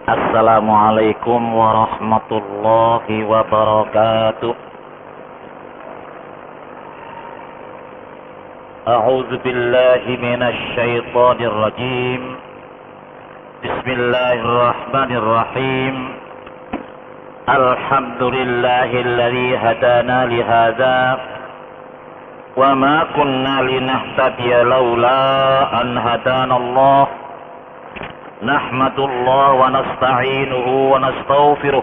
Assalamualaikum warahmatullahi wabarakatuh. A'udzu billahi minasy syaithanir rajim. Bismillahirrahmanirrahim. Alhamdulillahilladzi hadana li hadza wa ma kunna linahtadiya laula an hadanallah. Nahmadullah wa nasta'inuhu wa nastaghfiruh.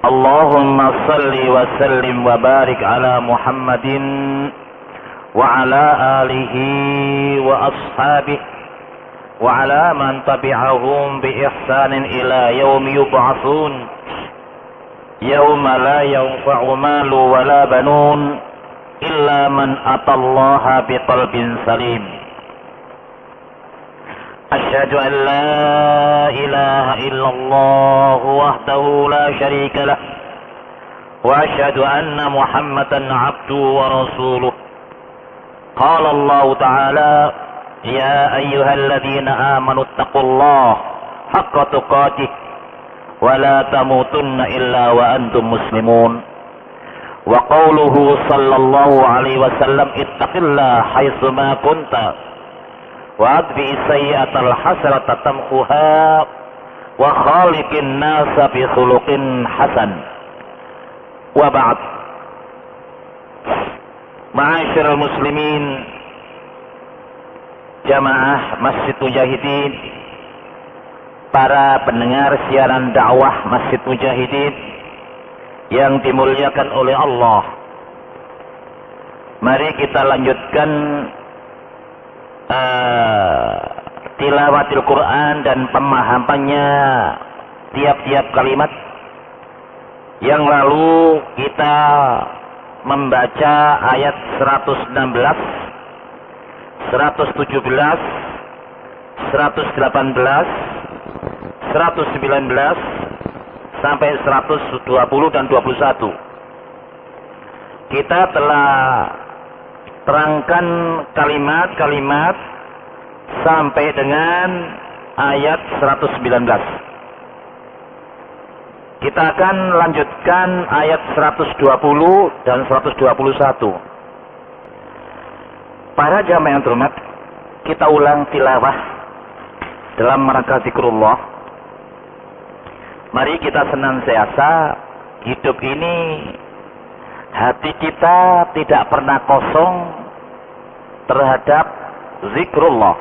Allahumma salli wa sallim wa barik ala Muhammadin wa ala alihi wa ashabihi wa ala man tabi'ahum bi ihsanin ila yaumi yub'atsun yauma la yanfa'u malu wa la banun illa man atallaha biqalbin salim. أشهد أن لا إله إلا الله وحده لا شريك له وأشهد أن محمدا عبده ورسوله. قال الله تعالى يا أيها الذين آمنوا اتقوا الله حق تقاته ولا تموتن إلا وأنتم مسلمون. وقوله صلى الله عليه وسلم اتق الله حيثما كنت وأتبع السيئة الحسنة تمحها وخالق الناس بخلق حسن. وبعد. Ma'asyiral muslimin, jamaah Masjid Mujahidin, para pendengar siaran dakwah Masjid Mujahidin yang dimuliakan oleh Allah, mari kita lanjutkan tilawatil Quran dan pemahamannya tiap-tiap kalimat. Yang lalu kita membaca ayat 116, 117, 118, 119 sampai 120 dan 21. Kita telah terangkan kalimat-kalimat sampai dengan ayat 119. Kita akan lanjutkan ayat 120 dan 121. Para jamaah yang terhormat, kita ulang tilawah dalam rangka zikrullah. Mari kita senantiasa hidup ini, hati kita tidak pernah kosong terhadap zikrullah.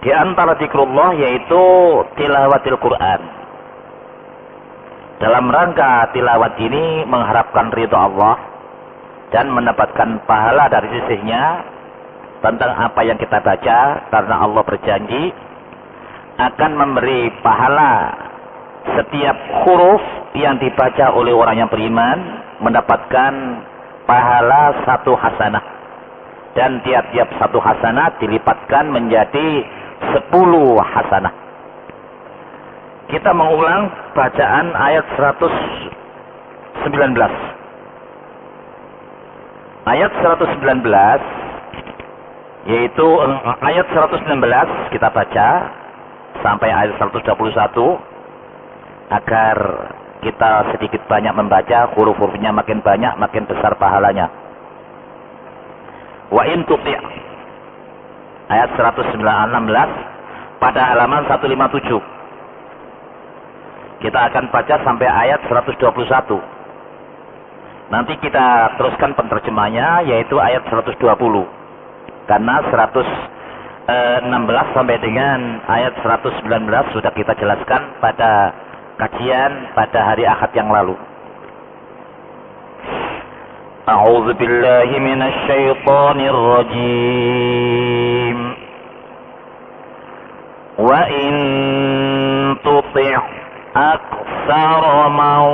Di antara zikrullah yaitu tilawatil Quran. Dalam rangka tilawat ini mengharapkan ridha Allah dan mendapatkan pahala dari sisinya tentang apa yang kita baca, karena Allah berjanji akan memberi pahala setiap huruf yang dibaca oleh orang yang beriman, mendapatkan pahala 1 hasanah, dan tiap-tiap 1 hasanah dilipatkan menjadi 10 hasanah. Kita mengulang bacaan ayat 119. Ayat 119 yaitu ayat 119 kita baca sampai ayat 121 agar kita sedikit banyak membaca, huruf-hurufnya makin banyak makin besar pahalanya. Wa in tuti' ayat 116 pada halaman 157. Kita akan baca sampai ayat 121. Nanti kita teruskan penterjemahnya yaitu ayat 120. Karena 116 sampai dengan ayat 119 sudah kita jelaskan pada kajian pada hari Ahad yang lalu. A'udzu billahi minasy syaithanir rajim. Wa in tuti' aktsara man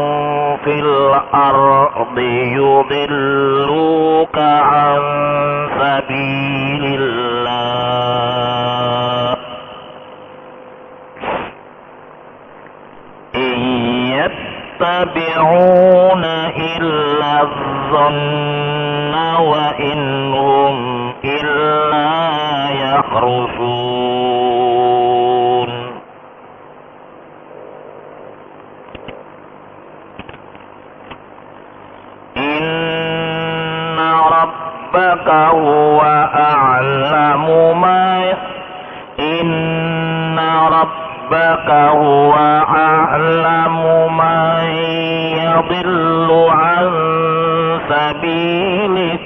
fil ardi yudilluka an sabilillah yattabi'una illa adh-dhanna wa innahum illa yakhrusun. huwa a'lamu inna rabbaka huwa a'lamu man yadillu an sabilih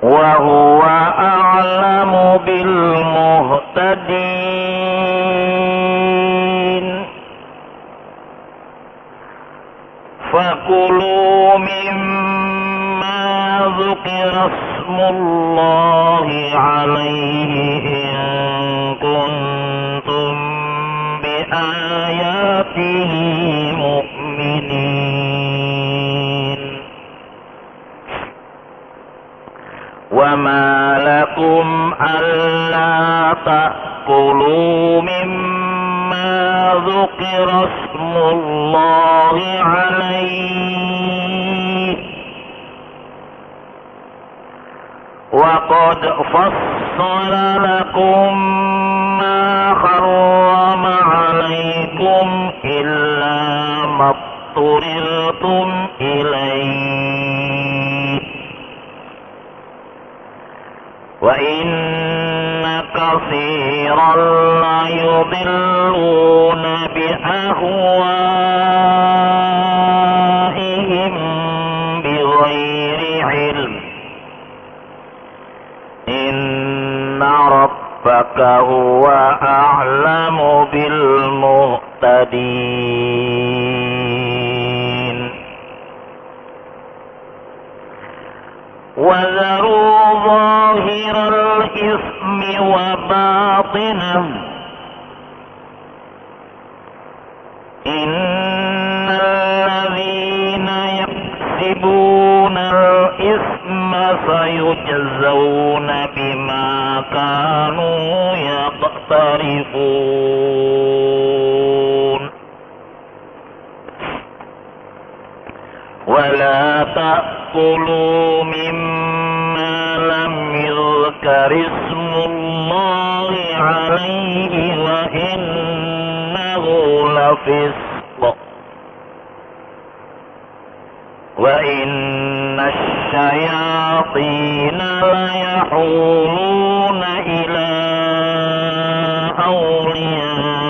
wa huwa a'lamu bil muhtadin. Fakulu mimma dzukira ismullahi alaihi in kuntum bi ayatihi mu'minin. Wa ma lakum alla ta'kulu mimma dzukira ismullahi alaihi wa qad fassala lakum ma harrama alaikum illa ma turirtum ilaihi wa inna katsiran la yudilluna bi ahwaihim bighairi ilm. Inna rabbaka huwa a'lamu bil muhtadin. وذروا ظاهر الإثم وباطنه إن الذين يكسبون الإثم سيجزون بما كانوا يقترفون ولا تأكلوا مما لم يذكر اسم الله عليه وإنه لفسق وإن الشياطين ليحولون إلى أوليائهم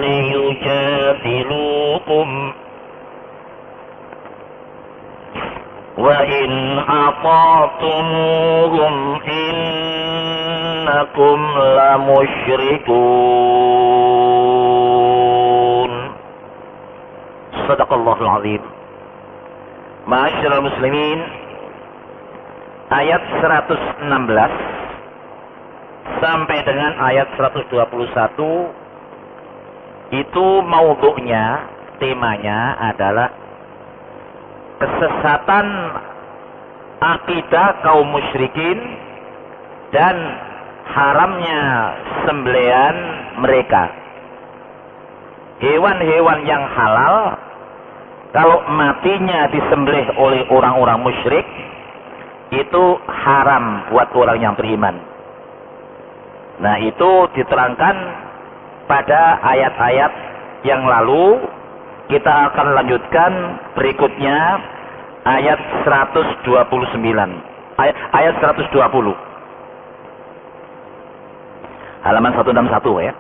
ليجادلوكم وَإِنْ أَطَعْتُمُوهُمْ إِنَّكُمْ لَمُشْرِكُونَ. Shadaqallahul Azim. Ma'asyiral muslimin, ayat 116 sampai dengan ayat 121 itu maudhu'nya, temanya adalah kesesatan akidah kaum musyrikin dan haramnya sembelihan mereka. Hewan-hewan yang halal kalau matinya disembelih oleh orang-orang musyrik itu haram buat orang yang beriman. Nah, itu diterangkan pada ayat-ayat yang lalu. Kita akan lanjutkan berikutnya ayat 129. Ayat 120. Halaman 161 ya.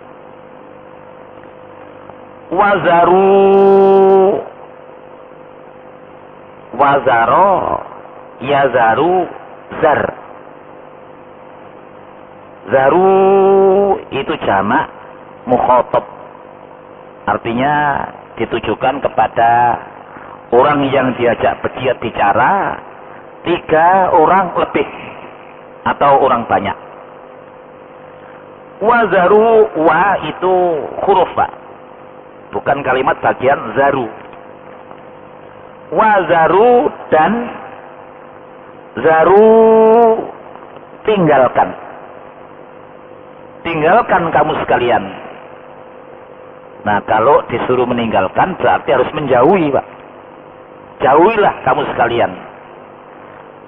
Wazaro yazaru zar. Zaru itu jamak mukhatab. Artinya ditujukan kepada orang yang diajak bicara 3 orang lebih atau orang banyak. Wazaru, wa itu huruf Pak, bukan kalimat bagian zaru. Wazaru dan zaru tinggalkan kamu sekalian. Nah, kalau disuruh meninggalkan berarti harus menjauhi, Pak. Jauhilah kamu sekalian.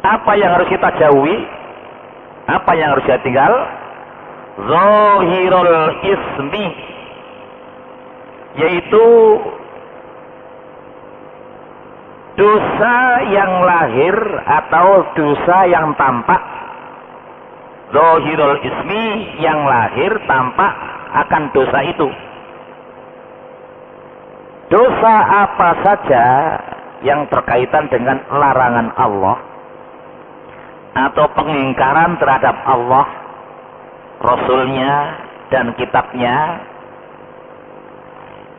Apa yang harus kita jauhi? Apa yang harus kita tinggal? Zahirul ismi, yaitu dosa yang lahir atau dosa yang tampak, zahirul ismi, yang lahir tampak akan dosa itu. Dosa apa saja yang berkaitan dengan larangan Allah atau pengingkaran terhadap Allah, Rasulnya, dan kitabnya,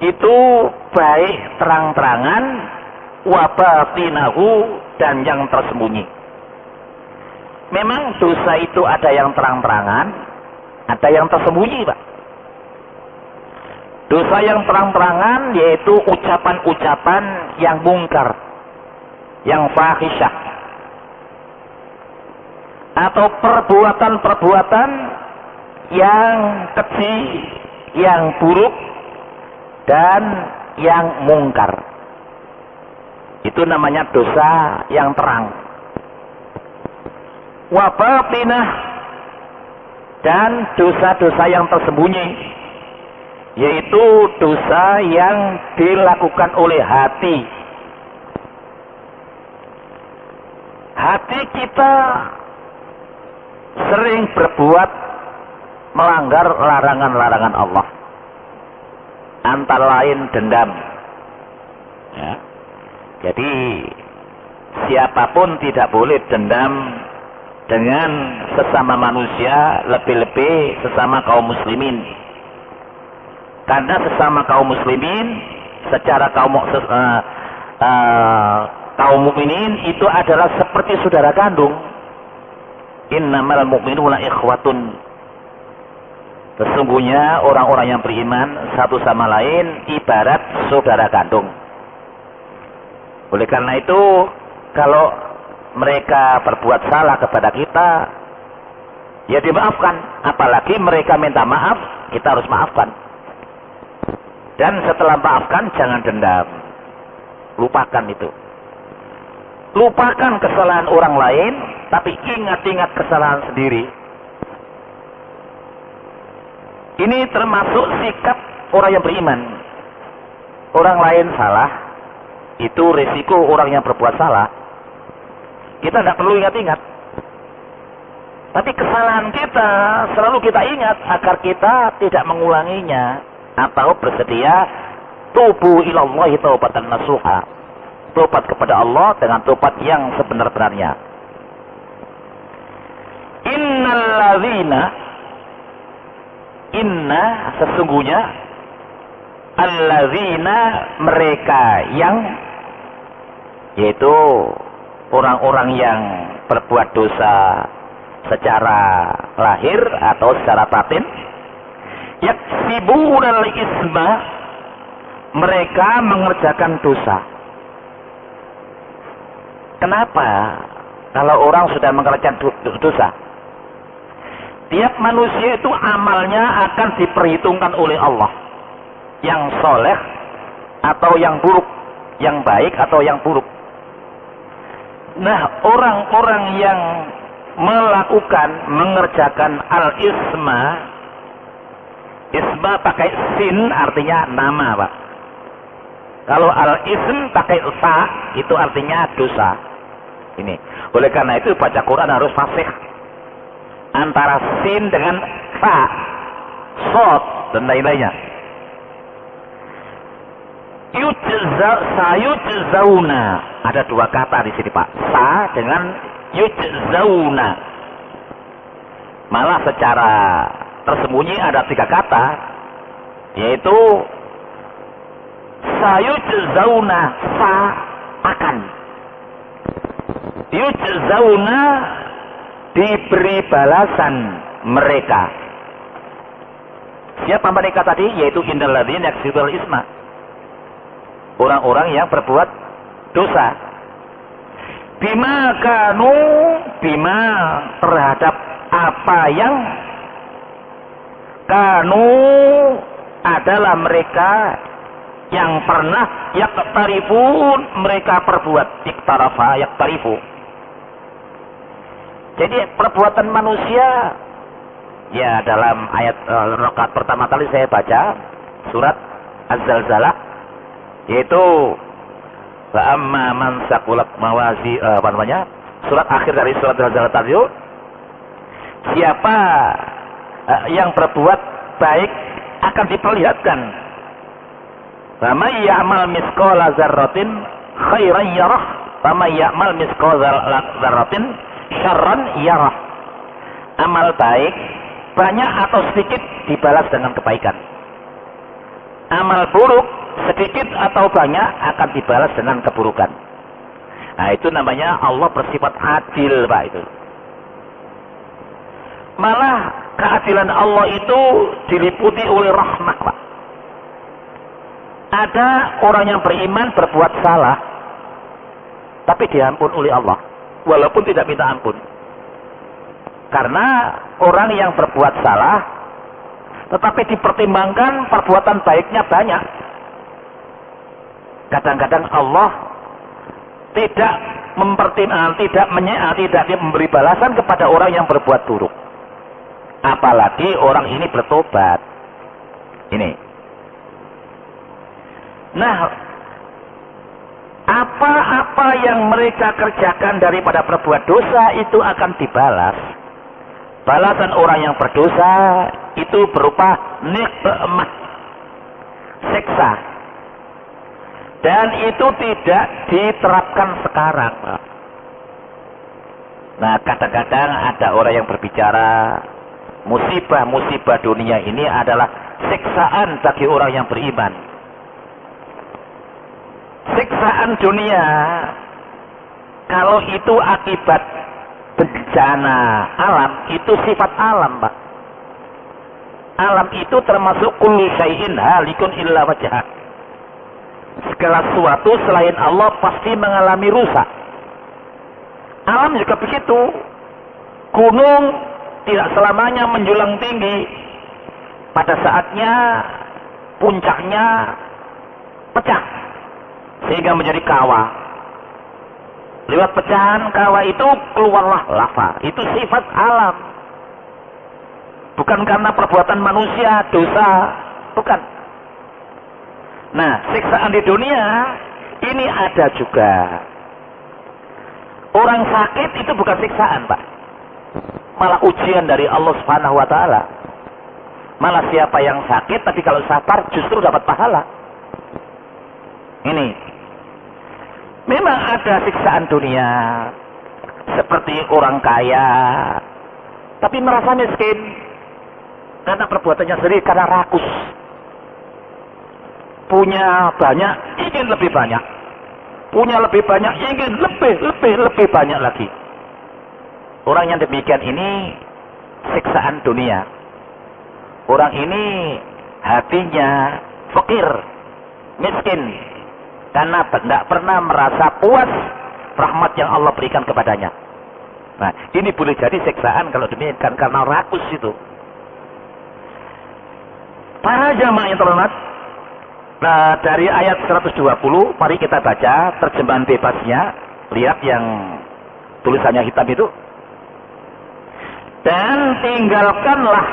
itu baik terang-terangan wa batinahu, dan yang tersembunyi. Memang dosa itu ada yang terang-terangan, ada yang tersembunyi, Pak. Dosa yang terang-terangan yaitu ucapan-ucapan yang mungkar, yang fahisyah, atau perbuatan-perbuatan yang keji, yang buruk, dan yang mungkar. Itu namanya dosa yang terang. Wa batinah, dan dosa-dosa yang tersembunyi, yaitu dosa yang dilakukan oleh hati. Hati kita sering berbuat melanggar larangan-larangan Allah, antara lain dendam, ya. Jadi siapapun tidak boleh dendam dengan sesama manusia, lebih-lebih sesama kaum muslimin. Karena sesama kaum muslimin secara kaum mukminin itu adalah seperti saudara kandung. Innamal mu'minuna ikhwatun. Sesungguhnya orang-orang yang beriman satu sama lain ibarat saudara kandung. Oleh karena itu, kalau mereka berbuat salah kepada kita, ya dimaafkan. Apalagi mereka minta maaf, kita harus maafkan. Dan setelah maafkan, jangan dendam. Lupakan itu. Lupakan kesalahan orang lain, tapi ingat-ingat kesalahan sendiri. Ini termasuk sikap orang yang beriman. Orang lain salah, itu resiko orang yang berbuat salah. Kita tidak perlu ingat-ingat. Tapi kesalahan kita selalu kita ingat agar kita tidak mengulanginya. Atau bersedia tubu ilallahi taubatan nasuha, tobat kepada Allah dengan tobat yang sebenar-benarnya. Inna sesungguhnya alladzina mereka yang, yaitu orang-orang yang berbuat dosa secara lahir atau secara batin, yaksibunal isma, mereka mengerjakan dosa. Kenapa? Kalau orang sudah mengerjakan dosa, tiap manusia itu amalnya akan diperhitungkan oleh Allah, yang soleh atau yang buruk, yang baik atau yang buruk. Nah, orang-orang yang mengerjakan al-isma, isma pakai sin artinya nama, Pak. Kalau al-ism pakai sa, itu artinya dosa. Ini. Oleh karena itu baca Quran harus fasih antara sin dengan fa, sod, dan lain-lainnya. Sayujzauna, ada dua kata di sini, Pak. Sa dengan yujzauna. Malah secara tersembunyi ada tiga kata, yaitu sayujzauna, sa akan, yujzauna diberi balasan mereka. Siapa mereka tadi? Yaitu innal ladzina yaksibul isma, orang-orang yang berbuat dosa. Bima kanu, bima terhadap apa yang kanu adalah mereka yang pernah yaktarifun, mereka perbuat. Iktarafa yaktarifu. Jadi perbuatan manusia, ya dalam ayat rakaat pertama kali saya baca surat Az-Zalzalah, yaitu Fa amma man saqulat surat akhir dari surat Al-Zalzal tadi, siapa yang berbuat baik akan diperlihatkan. Fa may ya'mal misqala dzarratin khairan yarah, wa may ya'mal misqala dzarratin syarran yarah. Amal baik banyak atau sedikit dibalas dengan kebaikan. Amal buruk sedikit atau banyak akan dibalas dengan keburukan. Nah, itu namanya Allah bersifat adil, Pak, itu. Malah keadilan Allah itu diliputi oleh rahmat, Pak. Ada orang yang beriman berbuat salah, tapi diampun oleh Allah, walaupun tidak minta ampun. Karena orang yang berbuat salah, tetapi dipertimbangkan perbuatan baiknya banyak. Kadang-kadang Allah tidak memberi balasan kepada orang yang berbuat buruk. Apalagi orang ini bertobat. Ini. Nah, apa-apa yang mereka kerjakan daripada berbuat dosa itu akan dibalas. Balasan orang yang berdosa itu berupa nikmah, siksa. Dan itu tidak diterapkan sekarang. Nah, kadang-kadang ada orang yang berbicara, musibah-musibah dunia ini adalah siksaan bagi orang yang beriman. Siksaan dunia, kalau itu akibat bencana alam, itu sifat alam, Pak. Alam itu termasuk kullu syai'in halikun illa wajhah. Segala sesuatu selain Allah pasti mengalami rusak. Alam juga begitu. Gunung tidak selamanya menjulang tinggi. Pada saatnya puncaknya pecah sehingga menjadi kawah. Lewat pecahan kawah itu keluarlah lava. Itu sifat alam. Bukan karena perbuatan manusia, dosa. Bukan. Nah, siksaan di dunia ini ada juga. Orang sakit itu bukan siksaan, Pak. Malah ujian dari Allah Subhanahu wa taala. Malah siapa yang sakit tapi kalau sabar justru dapat pahala. Ini. Memang ada siksaan dunia. Seperti orang kaya tapi merasa miskin karena perbuatannya sendiri, karena rakus. Punya banyak, ingin lebih banyak. Punya lebih banyak, ingin lebih banyak lagi. Orang yang demikian ini siksaan dunia. Orang ini hatinya fakir, miskin, karena tidak pernah merasa puas rahmat yang Allah berikan kepadanya. Nah, ini boleh jadi siksaan kalau demikian, karena rakus itu. Para jamaah yang terhormat, nah, dari ayat 120, mari kita baca terjemahan bebasnya. Lihat yang tulisannya hitam itu. Dan tinggalkanlah,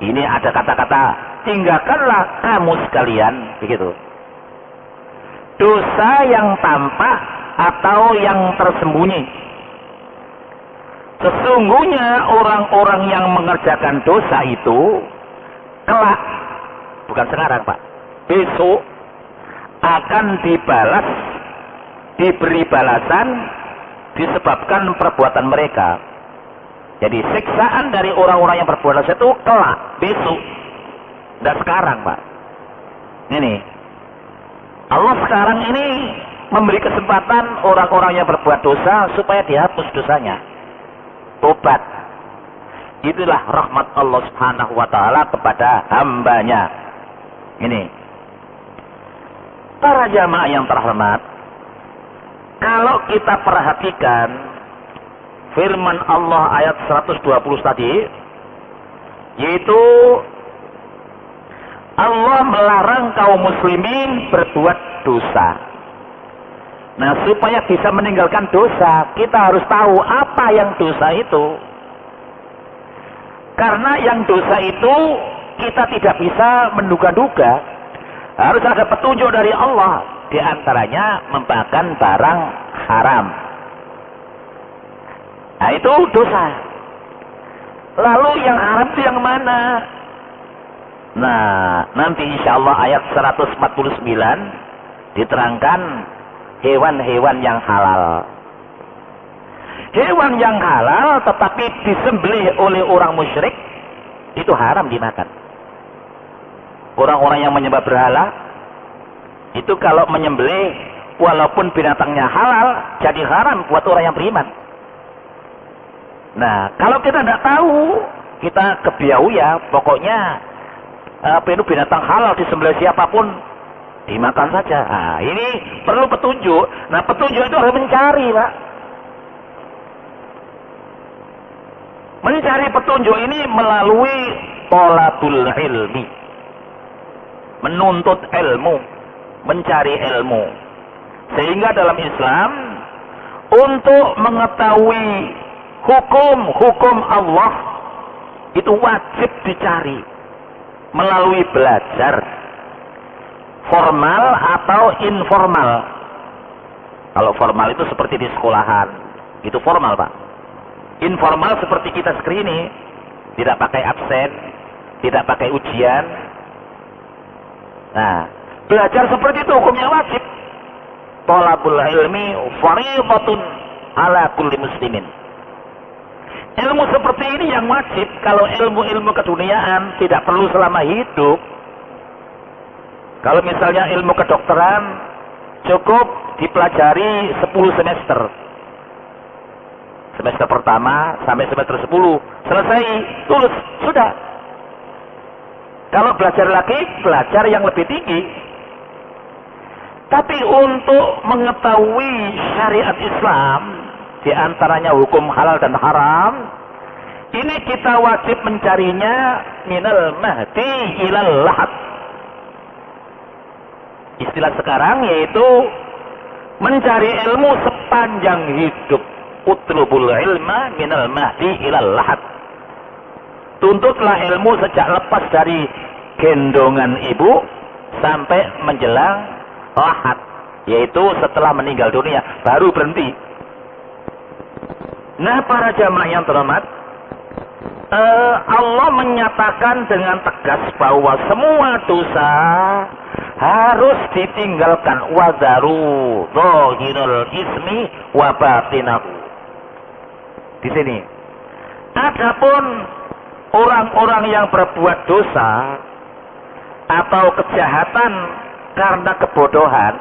ini ada kata-kata, tinggalkanlah kamu sekalian, begitu. Dosa yang tampak atau yang tersembunyi. Sesungguhnya orang-orang yang mengerjakan dosa itu kelak, bukan sekarang, Pak, besok akan dibalas, diberi balasan disebabkan perbuatan mereka. Jadi siksaan dari orang-orang yang berbuat dosa itu kelak, besok, dan sekarang, Pak. Ini Allah sekarang ini memberi kesempatan orang-orang yang berbuat dosa supaya dihapus dosanya, tobat. Itulah rahmat Allah Subhanahu wa taala kepada hambanya. Ini. Para jamaah yang terhormat, kalau kita perhatikan firman Allah ayat 120 tadi, yaitu Allah melarang kaum muslimin berbuat dosa. Nah, supaya bisa meninggalkan dosa, kita harus tahu apa yang dosa itu. Karena yang dosa itu kita tidak bisa menduga-duga. Harus ada petunjuk dari Allah. di antaranya memakan barang haram. Nah, itu dosa. Lalu yang haram itu yang mana? Nah, nanti insya Allah ayat 149 diterangkan hewan-hewan yang halal. Hewan yang halal tetapi disembelih oleh orang musyrik itu haram dimakan. Orang-orang yang menyembah berhala itu kalau menyembelih walaupun binatangnya halal jadi haram buat orang yang beriman. Nah, kalau kita tidak tahu, kita kebiau ya, pokoknya itu binatang halal disembelih siapapun dimakan saja. Nah, ini perlu petunjuk. Nah, petunjuk itu harus mencari, Pak. Mencari petunjuk ini melalui thalabul ilmi, menuntut ilmu, mencari ilmu. Sehingga dalam Islam untuk mengetahui hukum-hukum Allah itu wajib dicari melalui belajar formal atau informal. Kalau formal itu seperti di sekolahan, itu formal, Pak. Informal seperti kita screening, tidak pakai absen, tidak pakai ujian. Nah, belajar seperti itu hukumnya wajib. Thalabul ilmi fardhatun ala kulli muslimin. Ilmu seperti ini yang wajib. Kalau ilmu-ilmu keduniaan tidak perlu selama hidup. Kalau misalnya ilmu kedokteran cukup dipelajari 10 semester. Semester pertama sampai semester 10 selesai, lulus, sudah. Kalau belajar lagi, belajar yang lebih tinggi. Tapi untuk mengetahui syariat Islam, di antaranya hukum halal dan haram, ini kita wajib mencarinya minal mahdi ilal lahad. Istilah sekarang yaitu mencari ilmu sepanjang hidup. Utlubul ilma minal mahdi ilal lahad. Tuntutlah ilmu sejak lepas dari gendongan ibu sampai menjelang lahad, yaitu setelah meninggal dunia baru berhenti. Nah, para jamaah yang terhormat, Allah menyatakan dengan tegas bahwa semua dosa harus ditinggalkan. Wadaru zahirul ismi wa batinahu. Di sini. Adapun orang-orang yang berbuat dosa atau kejahatan karena kebodohan,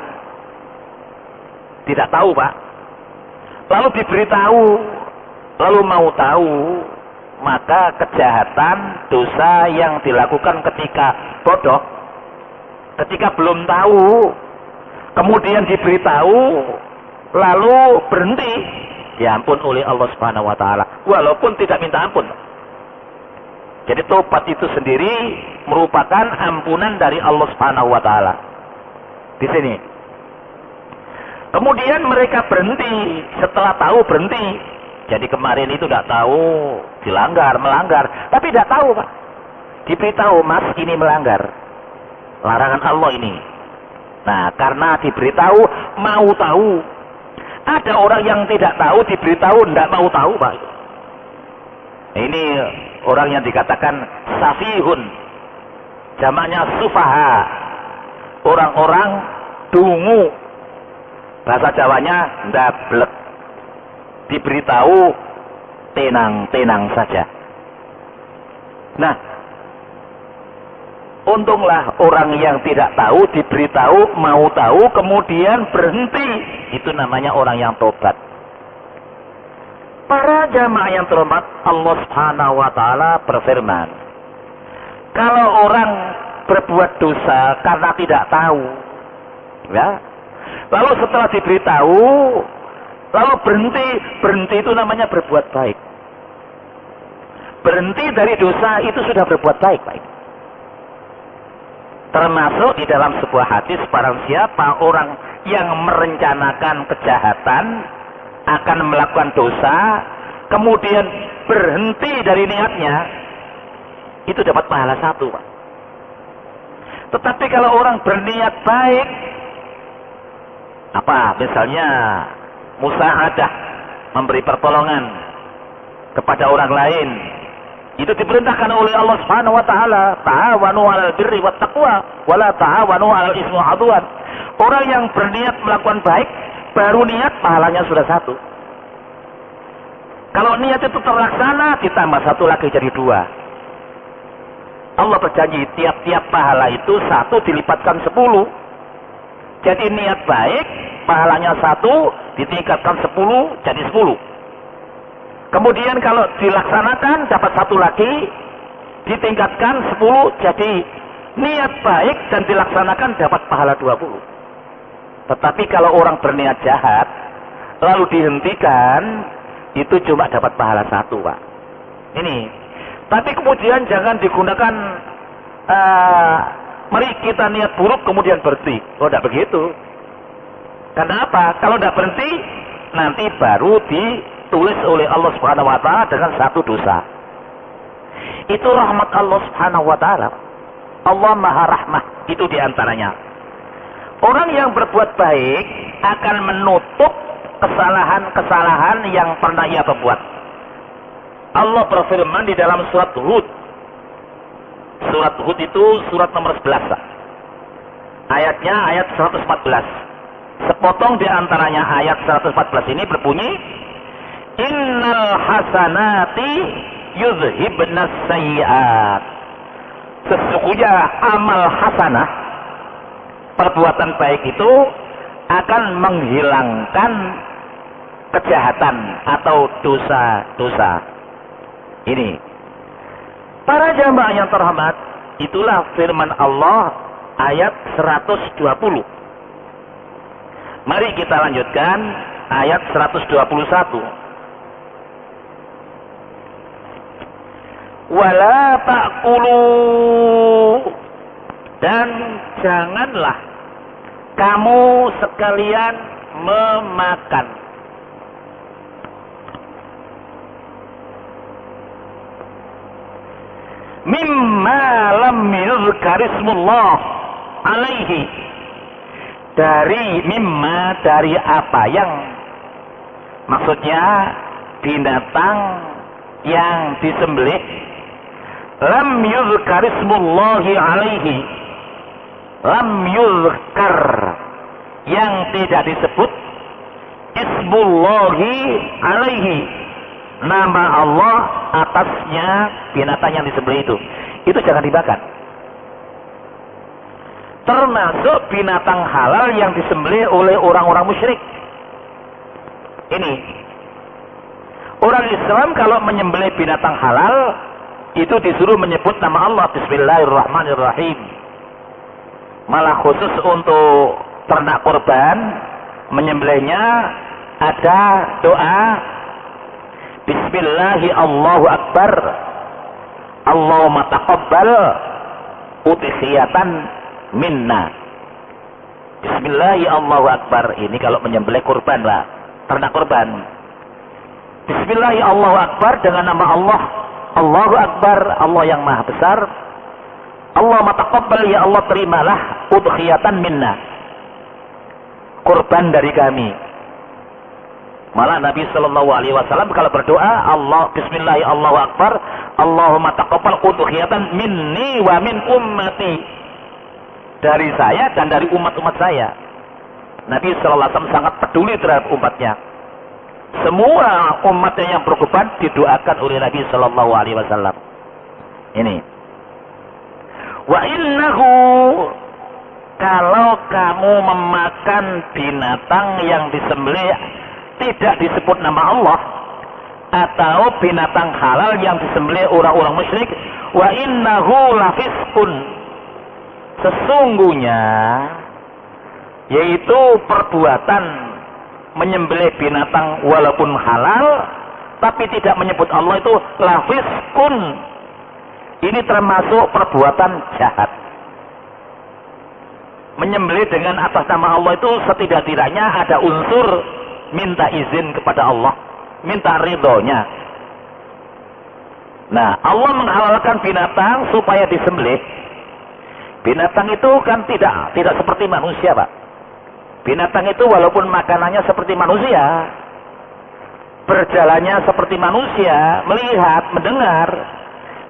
tidak tahu, Pak. Lalu diberitahu, lalu mau tahu, maka kejahatan dosa yang dilakukan ketika bodoh, ketika belum tahu, kemudian diberitahu, lalu berhenti, diampun oleh Allah Subhanahu wa taala walaupun tidak minta ampun. Jadi tobat itu sendiri merupakan ampunan dari Allah Subhanahu wa taala. Di sini. Kemudian mereka berhenti, setelah tahu berhenti. Jadi kemarin itu tidak tahu, melanggar, tapi tidak tahu, Pak. Diberitahu, Mas, ini melanggar larangan Allah ini. Nah, karena diberitahu mau tahu. Ada orang yang tidak tahu, diberitahu tidak mau tahu, Pak. Ini orang yang dikatakan safihun, jamaknya sufaha, orang-orang dungu, bahasa Jawanya ndablek. Diberitahu tenang-tenang saja. Nah, untunglah orang yang tidak tahu diberitahu mau tahu kemudian berhenti, itu namanya orang yang tobat. Para jamaah yang terhormat, Allah Subhanahu wa taala berfirman, kalau orang berbuat dosa karena tidak tahu, ya, lalu setelah diberitahu lalu berhenti itu namanya berbuat baik. Berhenti dari dosa itu sudah berbuat baik, Pak. Termasuk di dalam sebuah hadis, barang siapa orang yang merencanakan kejahatan akan melakukan dosa kemudian berhenti dari niatnya, itu dapat pahala 1, Pak. Tetapi kalau orang berniat baik Apa? Misalnya musa'adah, memberi pertolongan kepada orang lain. Itu diperintahkan oleh Allah Subhanahu wa taala, ta'awanu 'alal birri wat taqwa wa la ta'awanu 'alal ismi wal 'udwan. Orang yang berniat melakukan baik, baru niat pahalanya sudah satu. Kalau niat itu terlaksana, ditambah satu lagi jadi dua. Allah berjanji tiap-tiap pahala itu satu dilipatkan 10. Jadi niat baik, pahalanya satu, ditingkatkan 10 jadi 10. Kemudian kalau dilaksanakan dapat satu lagi, ditingkatkan 10 jadi niat baik dan dilaksanakan dapat pahala 20. Tetapi kalau orang berniat jahat lalu dihentikan, itu cuma dapat pahala satu, Pak. Ini. Tapi kemudian jangan digunakan mari kita niat buruk kemudian berhenti. Oh, tidak begitu. Karena apa? Kalau tidak berhenti, nanti baru ditulis oleh Allah Subhanahu wa taala dengan satu dosa. Itu rahmat Allah Subhanahu wa taala. Allah Maha Rahmah, itu diantaranya. Orang yang berbuat baik akan menutup kesalahan-kesalahan yang pernah ia perbuat. Allah berfirman di dalam surat Hud. Surat Hud itu surat nomor 11. Ayatnya ayat 114. Sepotong di antaranya ayat 114 ini berbunyi, Innal hasanati yuzhibnas sayyi'at. Sesungguhnya amal hasanah, perbuatan baik itu akan menghilangkan kejahatan atau dosa-dosa. Ini. Para jamaah yang terhormat, itulah firman Allah ayat 120. Mari kita lanjutkan ayat 121. Wala ta'kulu, dan janganlah kamu sekalian memakan mimma lam yuzkarismullah alaihi, dari apa yang, maksudnya binatang yang disembelih lam yuzkarismullahi alaihi, lam yuzkar, yang tidak disebut ismullahi alaihi, nama Allah atasnya binatang yang disembelih itu jangan dimakan. Termasuk binatang halal yang disembelih oleh orang-orang musyrik. Ini orang Islam kalau menyembelih binatang halal itu disuruh menyebut nama Allah, Bismillahirrahmanirrahim. Malah khusus untuk ternak kurban menyembelihnya ada doa Bismillahi Allahu Akbar, Allahumma taqabbal udhiyatan minna. Bismillahi Allahu Akbar, ini kalau menyembelih kurban lah, ternak kurban. Bismillahi Allahu Akbar dengan nama Allah, Allahu Akbar, Allah yang maha besar. Allahumma taqabbal, ya Allah terimalah udhiyatan minna, kurban dari kami. Malah Nabi Shallallahu Alaihi Wasallam kalau berdoa, Allah Bismillahi Allahu Akbar, Allahumma taqabbal udhiyatan minni wa min ummati, dari saya dan dari umat-umat saya. Nabi Shallallahu Alaihi Wasallam sangat peduli terhadap umatnya. Semua umatnya yang berkorban didoakan oleh Nabi Shallallahu Alaihi Wasallam. Ini. Wa innahu, kalau kamu memakan binatang yang disembelih tidak disebut nama Allah, atau binatang halal yang disembelih orang-orang musyrik, wa innahu lafisqun, sesungguhnya yaitu perbuatan menyembelih binatang walaupun halal tapi tidak menyebut Allah itu lafisqun, ini termasuk perbuatan jahat. Menyembelih dengan atas nama Allah itu setidak-tidaknya ada unsur minta izin kepada Allah, minta ridhonya. Nah, Allah menghalalkan binatang supaya disembelih. Binatang itu kan tidak seperti manusia, Pak. Binatang itu walaupun makanannya seperti manusia, berjalannya seperti manusia, melihat, mendengar,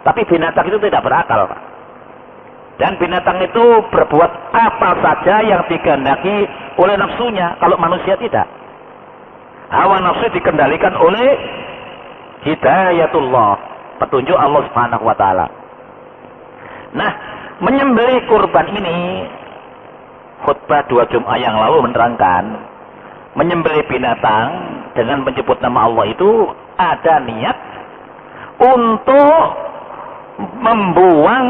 tapi binatang itu tidak berakal. Dan binatang itu berbuat apa saja yang dikehendaki oleh nafsunya, kalau manusia tidak. Hawa nafsu dikendalikan oleh hidayatullah, petunjuk Allah Subhanahu wa taala. Nah, menyembelih kurban ini, khutbah 2 Jumat yang lalu menerangkan, menyembelih binatang dengan menyebut nama Allah itu ada niat untuk membuang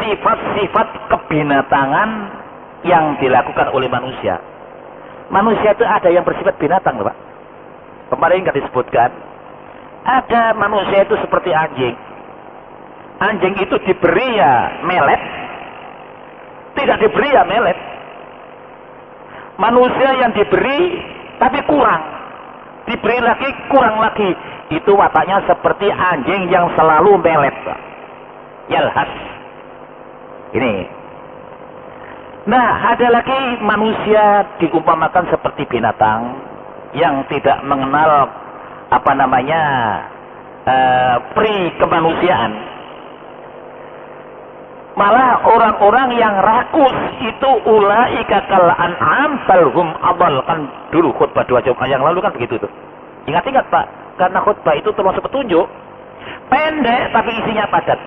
sifat-sifat kebinatangan yang dilakukan oleh manusia. Manusia itu ada yang bersifat binatang, Pak. Kemarin kan disebutkan, ada manusia itu seperti anjing. Anjing itu diberi ya melet, tidak diberi ya melet. Manusia yang diberi tapi kurang, diberi lagi kurang lagi. Itu wataknya seperti anjing yang selalu melet, Pak. Yalhas. Ini. Nah, ada lagi manusia diumpamakan seperti binatang yang tidak mengenal apa namanya pri kemanusiaan. Malah orang-orang yang rakus itu ulaika kal an'am bal hum adall. Kan dulu khutbah 2 Jumat yang lalu kan begitu tuh. Ingat-ingat, Pak, karena khutbah itu termasuk petunjuk. Pendek tapi isinya padat.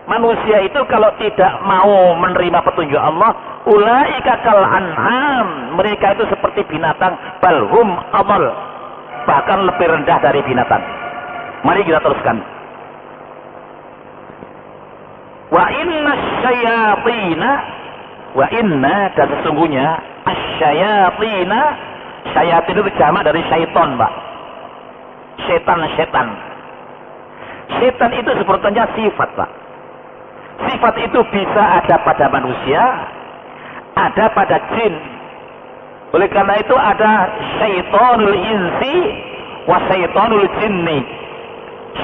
Manusia itu kalau tidak mau menerima petunjuk Allah, ulaika kal an'am, mereka itu seperti binatang, bal hum adall, bahkan lebih rendah dari binatang. Mari kita teruskan. Wa inna syayatina, wa inna, dan sesungguhnya asyayatina, syayatin itu jamak dari syaiton, Pak. Setan-setan. Setan itu sebetulnya sifat, Pak. Sifat itu bisa ada pada manusia, ada pada jin. Oleh karena itu ada syaitonul insi wa syaitonul jinni.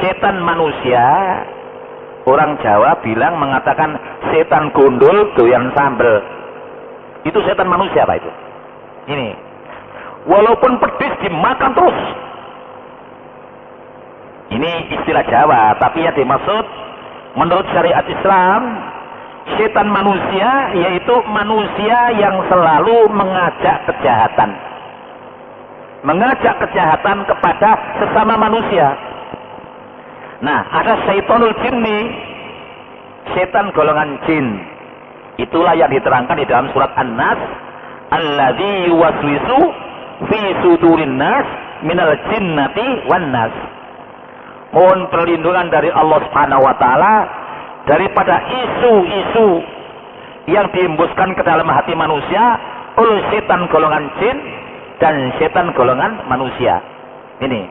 Setan manusia, orang Jawa bilang mengatakan setan gundul doyan sambel. Itu setan manusia, Pak, itu. Ini. Walaupun pedis dimakan terus. Ini istilah Jawa, tapi yang dimaksud menurut syariat Islam, setan manusia yaitu manusia yang selalu mengajak kejahatan. Mengajak kejahatan kepada sesama manusia. Nah, ada syaitonul jinni, setan golongan jin. Itulah yang diterangkan di dalam surat An-Nas, alladzi yuwaswisu fi sudurin nas minal jinnati wan nas. Mohon perlindungan dari Allah Subhanahu wa taala daripada isu-isu yang dihembuskan ke dalam hati manusia oleh setan golongan jin dan setan golongan manusia. Ini.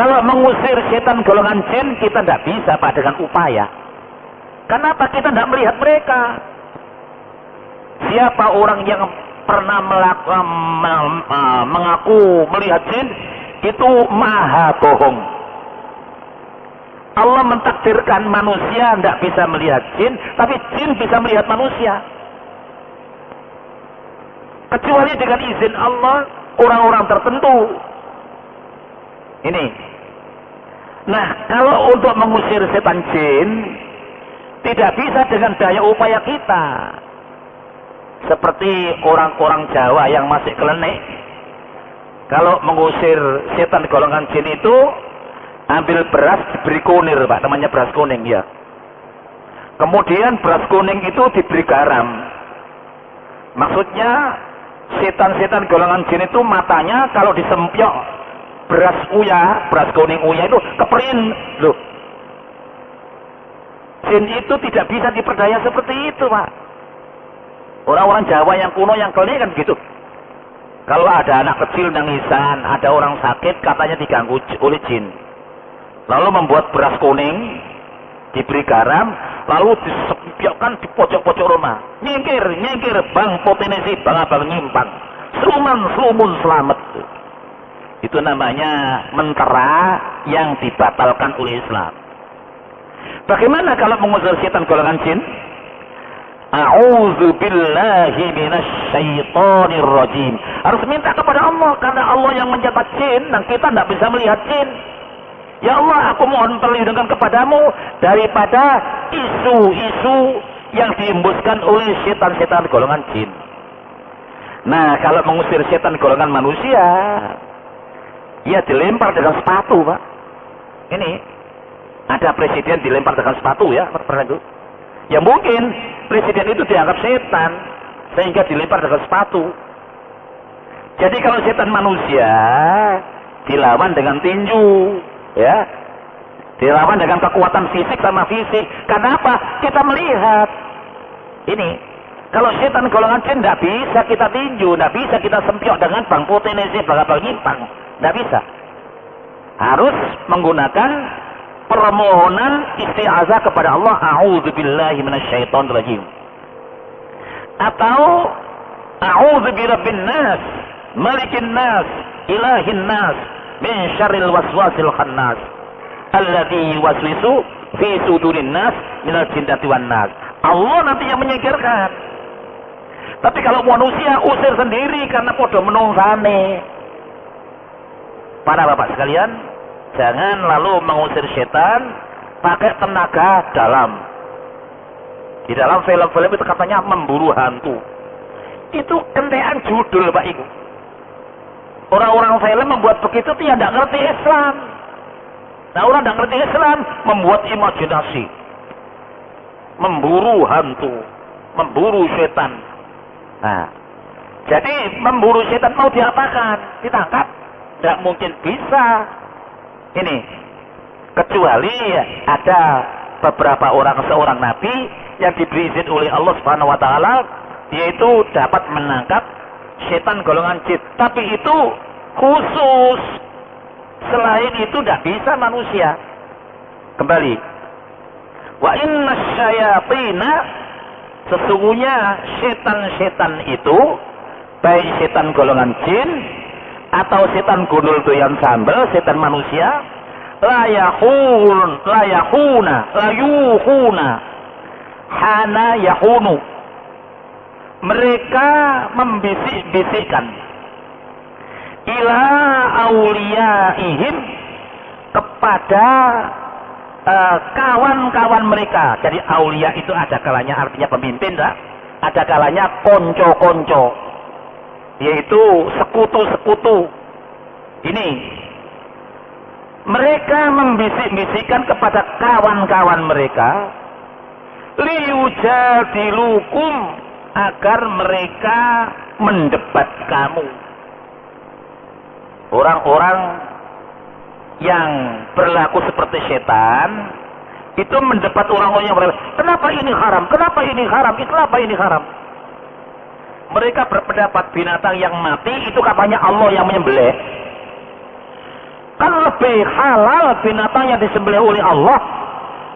Kalau mengusir setan golongan jin kita tidak bisa, Pak, dengan upaya. Kenapa kita tidak melihat mereka? Siapa orang yang pernah mengaku melihat jin itu maha bohong. Allah mentakdirkan manusia tidak bisa melihat jin, tapi jin bisa melihat manusia. Kecuali dengan izin Allah, orang-orang tertentu. Ini. Nah, kalau untuk mengusir setan jin, tidak bisa dengan daya upaya kita. Seperti orang-orang Jawa yang masih klenik. Kalau mengusir setan golongan jin itu, ambil beras diberi kunir, Pak, namanya beras kuning ya. Kemudian beras kuning itu diberi garam. Maksudnya setan-setan golongan jin itu matanya kalau disempiok beras uya, beras kuning uya itu keperin loh. Jin itu tidak bisa diperdaya seperti itu, Pak. Orang-orang Jawa yang kuno yang klinik kan gitu. Kalau ada anak kecil nangisan, ada orang sakit katanya diganggu oleh jin. Lalu membuat beras kuning, diberi garam, lalu disempiokkan di pojok-pojok rumah. Nyingkir, bang potensi, bang abang nyimpang. Selumun selamat. Itu namanya mentera yang dibatalkan oleh Islam. Bagaimana kalau mengusir setan golongan jin? A'udzu billahi minasyaitonir rajim. Harus minta kepada Allah karena Allah yang mencetak jin dan kita tidak bisa melihat jin. Ya Allah, aku mohon perlindungan kepadamu daripada isu-isu yang diembuskan oleh setan-setan golongan jin. Nah, kalau mengusir setan golongan manusia, ya dilempar dengan sepatu, Pak. Ini ada presiden dilempar dengan sepatu, ya, pernah itu? Ya mungkin presiden itu dianggap setan sehingga dilempar dengan sepatu. Jadi kalau setan manusia dilawan dengan tinju, ya, dilawan dengan kekuatan fisik sama fisik. Karena apa? Kita melihat ini. Kalau setan golongan jin tidak bisa kita tinju, tidak bisa kita sempiok dengan bang potensi, bang nyimpang, tidak bisa. Harus menggunakan permohonan isti'azah kepada Allah, a'udzubillahi minasyaitonir rajim. Atau a'udzu birabbin nas, malikin nas, ilahin nas, min syarril waswasil khannas, alladzi yuwaswisu fi sudurin nas minal jinnati wan nas. Allah nanti yang menyingkirkan. Tapi kalau manusia usir sendiri karena podo menungsane. Para bapak sekalian, jangan lalu mengusir setan pakai tenaga dalam. Di dalam film-film itu katanya memburu hantu. Itu kentean judul, Pak Ibu. Orang-orang film membuat begitu tidak ngerti Islam. Nah, orang tidak ngerti Islam membuat imajinasi. Memburu hantu, memburu setan. Nah, jadi memburu setan mau diapakan? Ditangkap? Tidak mungkin bisa. Ini kecuali ada beberapa seorang nabi yang diberi izin oleh Allah Subhanahu wa taala, yaitu dapat menangkap setan golongan jin. Tapi itu khusus. Selain itu tidak bisa manusia. Kembali. Wa inna syayatina, sesungguhnya setan-setan itu, baik setan golongan jin atau setan gundul doyan sambal, setan manusia, la yuhuna hana yahunu, mereka membisik-bisikkan ila auliyaihim, kepada kawan-kawan mereka. Jadi aulia itu ada kalanya artinya pemimpin, ada kalanya konco-konco, yaitu sekutu-sekutu. Ini mereka membisik-bisikkan kepada kawan-kawan mereka, liyujadilukum, agar mereka mendebat kamu. Orang-orang yang berlaku seperti setan itu mendebat orang-orang yang berlaku, kenapa ini haram, kenapa ini haram, kenapa ini haram. Mereka berpendapat binatang yang mati itu katanya Allah yang menyembelih. Kan lebih halal binatang yang disembelih oleh Allah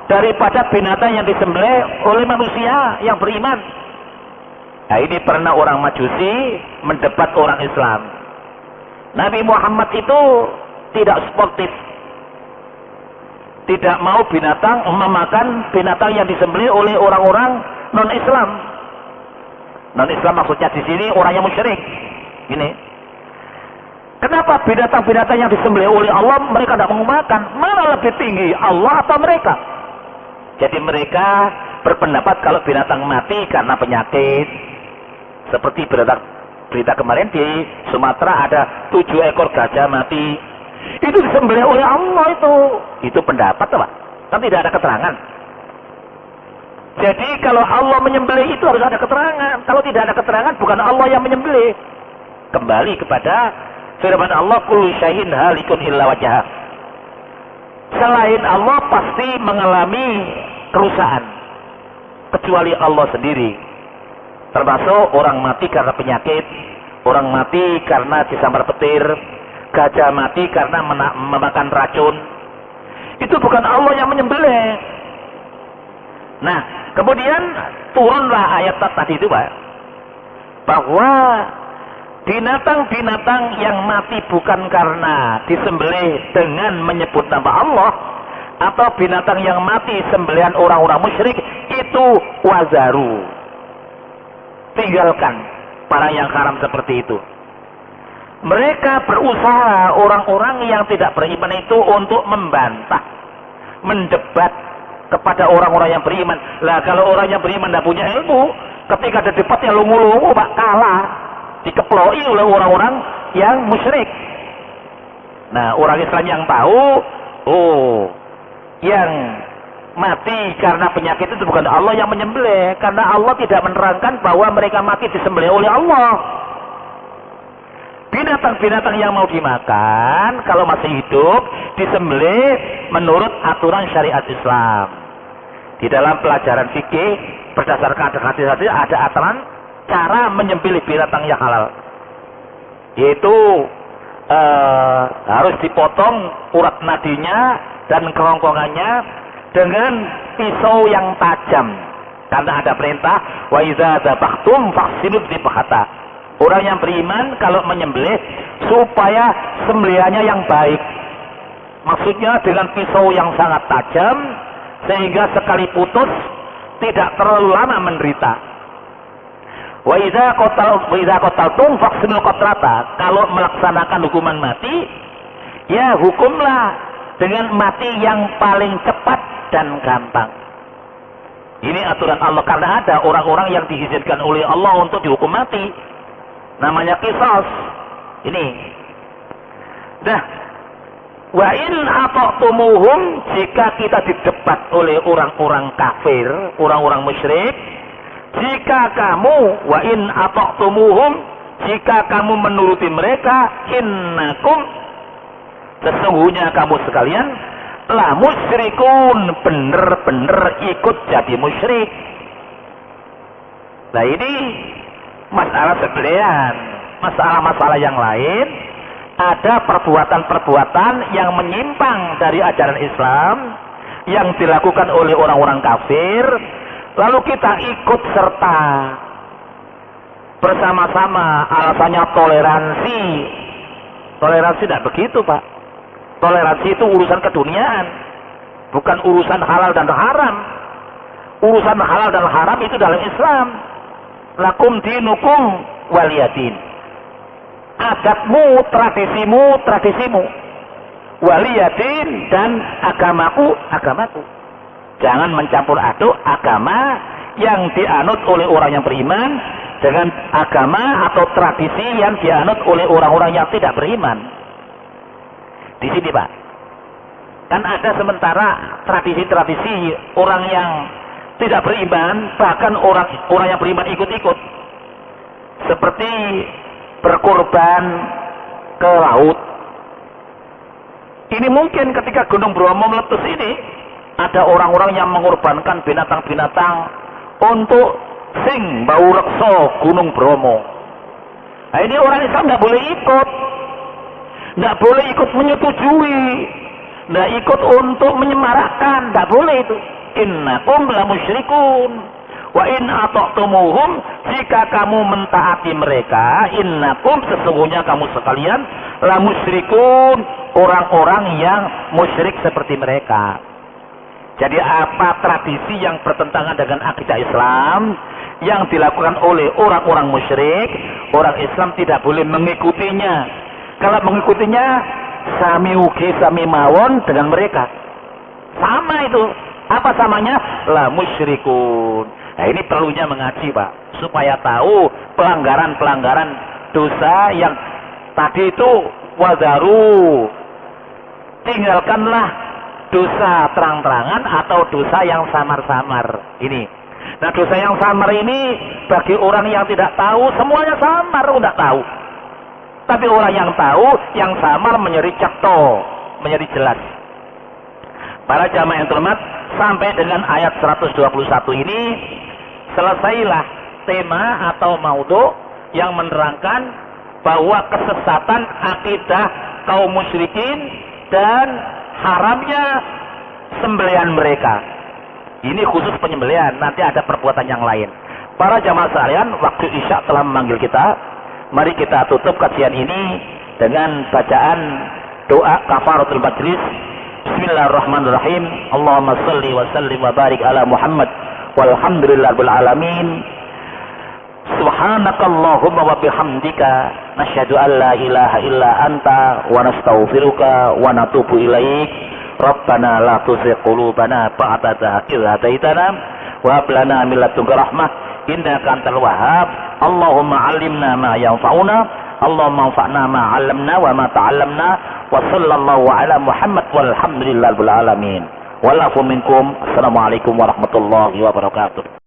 daripada binatang yang disembelih oleh manusia yang beriman. Nah, ini pernah orang Majusi mendebat orang Islam. Nabi Muhammad itu tidak sportif, tidak mau memakan binatang yang disembelih oleh orang-orang non-Islam. Non-Islam maksudnya di sini orang yang musyrik. Ini. Kenapa binatang-binatang yang disembelih oleh Allah mereka tidak mau makan? Mana lebih tinggi, Allah atau mereka? Jadi mereka berpendapat kalau binatang mati karena penyakit, seperti berita kemarin di Sumatera ada 7 ekor gajah mati, itu disembelih oleh Allah. Itu pendapat, Pak, kan tidak ada keterangan. Jadi kalau Allah menyembelih itu harus ada keterangan. Kalau tidak ada keterangan bukan Allah yang menyembelih. Kembali kepada firman Allah, kullu syai'in halikun illa wajhah. Selain Allah pasti mengalami kerusakan kecuali Allah sendiri. Termasuk orang mati karena penyakit, orang mati karena disambar petir, gajah mati karena memakan racun. Itu bukan Allah yang menyembelih. Nah, kemudian turunlah ayat tadi itu, Pak, bahwa binatang-binatang yang mati bukan karena disembelih dengan menyebut nama Allah, atau binatang yang mati sembelihan orang-orang musyrik, itu wazaru. tinggalkan barang yang haram seperti itu. Mereka berusaha, orang-orang yang tidak beriman itu, untuk membantah, mendebat kepada orang-orang yang beriman. Lah kalau orang yang beriman tidak punya ilmu, ketika ada debat yang lungu-lungu, Pak, kalah, dikeploi oleh orang-orang yang musyrik. Nah, orang Islam yang tahu, oh, yang mati karena penyakit itu bukan Allah yang menyembelih, karena Allah tidak menerangkan bahwa mereka mati disembelih oleh Allah. Binatang-binatang yang mau dimakan kalau masih hidup disembelih menurut aturan syariat Islam. Di dalam pelajaran fikih berdasarkan hadis-hadis ada aturan cara menyembelih binatang yang halal, yaitu harus dipotong urat nadinya dan kerongkongannya dengan pisau yang tajam, karena ada perintah wa idza dzabhtum fahsinud dzibhata. Orang yang beriman kalau menyembelih supaya sembelihannya yang baik, maksudnya dengan pisau yang sangat tajam sehingga sekali putus tidak terlalu lama menderita. Wa idza qataltum fahsinul qatlata. Kalau melaksanakan hukuman mati, ya hukumlah dengan mati yang paling cepat dan gampang. Ini aturan Allah, karena ada orang-orang yang diizinkan oleh Allah untuk dihukum mati. Namanya qisas. Ini. Nah, wa in ata'tumuhum, jika kita didebat oleh orang-orang kafir, orang-orang musyrik, jika kamu wa in ata'tumuhum, jika kamu menuruti mereka, innakum, sesungguhnya kamu sekalian lah musyrikun, bener-bener ikut jadi musyrik. Nah, ini masalah sembelihan. Masalah-masalah yang lain, ada perbuatan-perbuatan yang menyimpang dari ajaran Islam yang dilakukan oleh orang-orang kafir, lalu kita ikut serta bersama-sama, alasannya toleransi. Toleransi tidak begitu, Pak. Toleransi itu urusan keduniaan, bukan urusan halal dan haram. Urusan halal dan haram itu dalam Islam. Lakum dinukum waliyadin. Adatmu, tradisimu. Waliyadin, dan agamaku, agamaku. Jangan mencampur aduk agama yang dianut oleh orang yang beriman dengan agama atau tradisi yang dianut oleh orang-orang yang tidak beriman. Di sini, Pak, kan ada sementara tradisi-tradisi orang yang tidak beriman, bahkan orang yang beriman ikut-ikut, seperti berkorban ke laut. Ini mungkin ketika Gunung Bromo meletus ini, ada orang-orang yang mengorbankan binatang-binatang untuk sing bau rekso Gunung Bromo. Nah, ini orang Islam nggak boleh ikut, nggak boleh ikut menyetujui, nggak ikut untuk menyemarakkan, nggak boleh itu. Innakum la musyrikun wa in ata'tumuhum, jika kamu mentaati mereka, innakum, sesungguhnya kamu sekalian, la musyrikun, orang-orang yang musyrik seperti mereka. Jadi apa tradisi yang bertentangan dengan akidah Islam yang dilakukan oleh orang-orang musyrik, orang Islam tidak boleh mengikutinya. Kalau mengikutinya, sami ugi sami mawon dengan mereka. Sama itu. Apa samanya? La musyrikun. Nah, ini perlunya mengaji, Pak, supaya tahu pelanggaran-pelanggaran dosa yang tadi itu. Wadaru, tinggalkanlah dosa terang-terangan atau dosa yang samar-samar. Ini. Nah, dosa yang samar ini bagi orang yang tidak tahu, semuanya samar, tidak tahu. Tapi orang yang tahu, yang samar menjadi cakto, menjadi jelas. Para jamaah yang terhormat, sampai dengan ayat 121 ini selesailah tema atau maudhu yang menerangkan bahwa kesesatan akidah kaum musyrikin dan haramnya sembelihan mereka. Ini khusus penyembelihan, nanti ada perbuatan yang lain. Para jamaah sekalian, waktu Isya telah memanggil kita. Mari kita tutup kajian ini dengan bacaan doa kafaratul majlis. Bismillahirrahmanirrahim. Allahumma salli wa sallim wa barik ala Muhammad walhamdulillahirabbil alamin. Subhanakallahumma wa bihamdika nasyhadu an la ilaha illa anta wa nastaghfiruka wa natubu ilaik. Rabbana la tuzigh qulubana ba'da idh hadaitana wa hab lana min ladunka rahmah innaka antal wahhab. Allahumma 'allimna ma yanfa'una, Allahumma anfa'na ma 'allamna wa ma ta'allamna, wa sallallahu ala Muhammad walhamdulillahi rabbil alamin. Walakum minkum. Assalamualaikum warahmatullahi wabarakatuh.